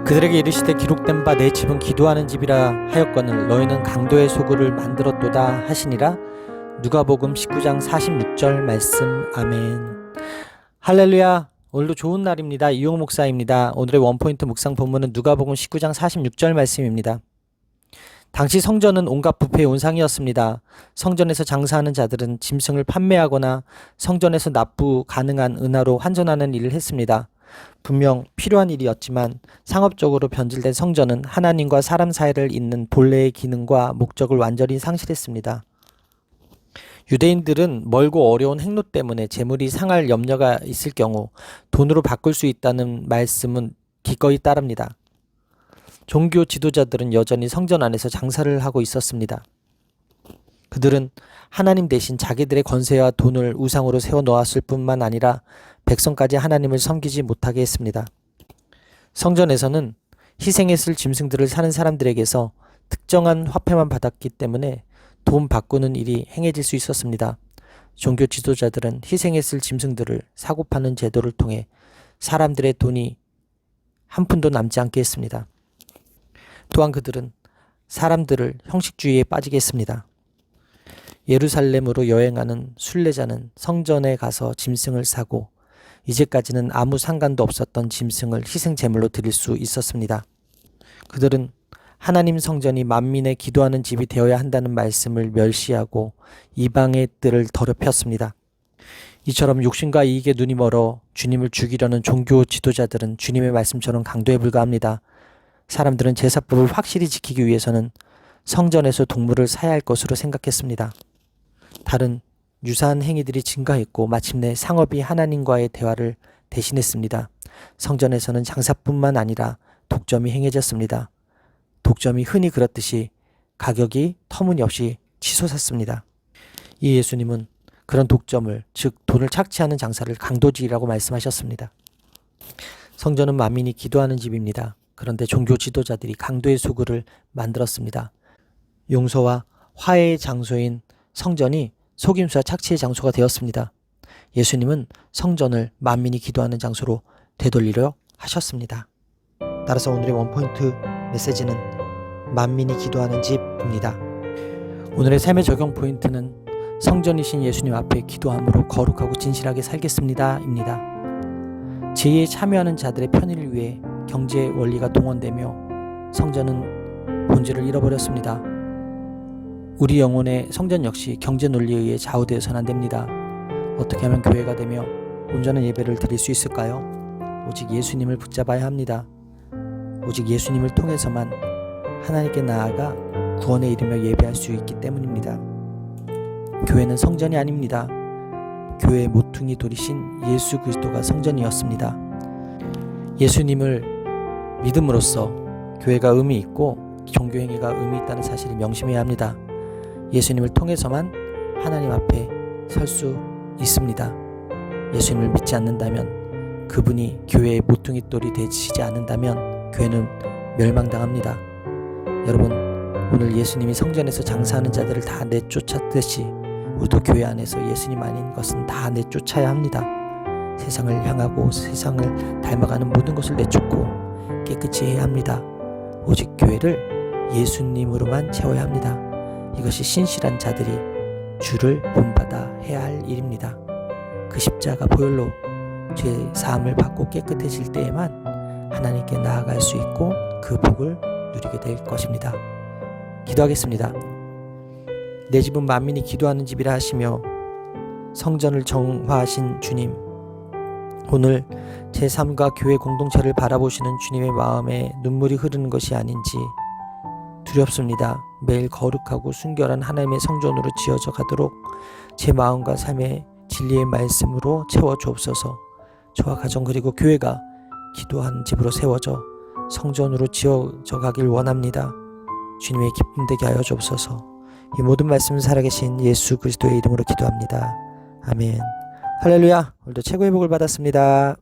그들에게 이르시되 기록된 바 내 집은 기도하는 집이라 하였거늘 너희는 강도의 소굴을 만들었도다 하시니라. 누가복음 19장 46절 말씀. 아멘. 할렐루야. 오늘도 좋은 날입니다. 이용 목사입니다. 오늘의 원포인트 묵상 본문은 누가복음 19장 46절 말씀입니다. 당시 성전은 온갖 부패의 온상이었습니다. 성전에서 장사하는 자들은 짐승을 판매하거나 성전에서 납부 가능한 은화로 환전하는 일을 했습니다. 분명 필요한 일이었지만 상업적으로 변질된 성전은 하나님과 사람 사이를 잇는 본래의 기능과 목적을 완전히 상실했습니다. 유대인들은 멀고 어려운 행로 때문에 재물이 상할 염려가 있을 경우 돈으로 바꿀 수 있다는 말씀은 기꺼이 따릅니다. 종교 지도자들은 여전히 성전 안에서 장사를 하고 있었습니다. 그들은 하나님 대신 자기들의 권세와 돈을 우상으로 세워 놓았을 뿐만 아니라 백성까지 하나님을 섬기지 못하게 했습니다. 성전에서는 희생했을 짐승들을 사는 사람들에게서 특정한 화폐만 받았기 때문에 돈 바꾸는 일이 행해질 수 있었습니다. 종교 지도자들은 희생했을 짐승들을 사고 파는 제도를 통해 사람들의 돈이 한 푼도 남지 않게 했습니다. 또한 그들은 사람들을 형식주의에 빠지게 했습니다. 예루살렘으로 여행하는 순례자는 성전에 가서 짐승을 사고 이제까지는 아무 상관도 없었던 짐승을 희생제물로 드릴 수 있었습니다. 그들은 하나님 성전이 만민의 기도하는 집이 되어야 한다는 말씀을 멸시하고 이방의 뜰을 더럽혔습니다. 이처럼 욕심과 이익에 눈이 멀어 주님을 죽이려는 종교 지도자들은 주님의 말씀처럼 강도에 불과합니다. 사람들은 제사법을 확실히 지키기 위해서는 성전에서 동물을 사야 할 것으로 생각했습니다. 다른 유사한 행위들이 증가했고 마침내 상업이 하나님과의 대화를 대신했습니다. 성전에서는 장사뿐만 아니라 독점이 행해졌습니다. 독점이 흔히 그렇듯이 가격이 터무니없이 치솟았습니다. 이 예수님은 그런 독점을, 즉 돈을 착취하는 장사를 강도질이라고 말씀하셨습니다. 성전은 만민이 기도하는 집입니다. 그런데 종교 지도자들이 강도의 소굴을 만들었습니다. 용서와 화해의 장소인 성전이 속임수와 착취의 장소가 되었습니다. 예수님은 성전을 만민이 기도하는 장소로 되돌리려 하셨습니다. 따라서 오늘의 원포인트 메시지는 만민이 기도하는 집입니다. 오늘의 삶의 적용 포인트는 성전이신 예수님 앞에 기도함으로 거룩하고 진실하게 살겠습니다 입니다. 제의에 참여하는 자들의 편의를 위해 경제 원리가 동원되며 성전은 본질을 잃어버렸습니다. 우리 영혼의 성전 역시 경제 논리에 의해 좌우되어서는 안 됩니다. 어떻게 하면 교회가 되며 온전한 예배를 드릴 수 있을까요? 오직 예수님을 붙잡아야 합니다. 오직 예수님을 통해서만 하나님께 나아가 구원에 이르며 예배할 수 있기 때문입니다. 교회는 성전이 아닙니다. 교회의 모퉁이 돌이신 예수 그리스도가 성전이었습니다. 예수님을 믿음으로써 교회가 의미 있고 종교행위가 의미 있다는 사실을 명심해야 합니다. 예수님을 통해서만 하나님 앞에 설 수 있습니다. 예수님을 믿지 않는다면, 그분이 교회의 모퉁이 돌이 되시지 않는다면 교회는 멸망당합니다. 여러분, 오늘 예수님이 성전에서 장사하는 자들을 다 내쫓았듯이 우리도 교회 안에서 예수님 아닌 것은 다 내쫓아야 합니다. 세상을 향하고 세상을 닮아가는 모든 것을 내쫓고 깨끗이 해야 합니다. 오직 교회를 예수님으로만 채워야 합니다. 이것이 신실한 자들이 주를 본받아 해야 할 일입니다. 그 십자가 보혈로 죄 사함을 받고 깨끗해질 때에만 하나님께 나아갈 수 있고 그 복을 누리게 될 것입니다. 기도하겠습니다. 내 집은 만민이 기도하는 집이라 하시며 성전을 정화하신 주님, 오늘 제 삶과 교회 공동체를 바라보시는 주님의 마음에 눈물이 흐르는 것이 아닌지 두렵습니다. 매일 거룩하고 순결한 하나님의 성전으로 지어져 가도록 제 마음과 삶의 진리의 말씀으로 채워 주옵소서. 저와 가정 그리고 교회가 기도하는 집으로 세워져 성전으로 지어져 가길 원합니다. 주님의 기쁨 되게 하여 주옵소서. 이 모든 말씀 살아계신 예수 그리스도의 이름으로 기도합니다. 아멘. 할렐루야. 오늘도 최고의 복을 받았습니다.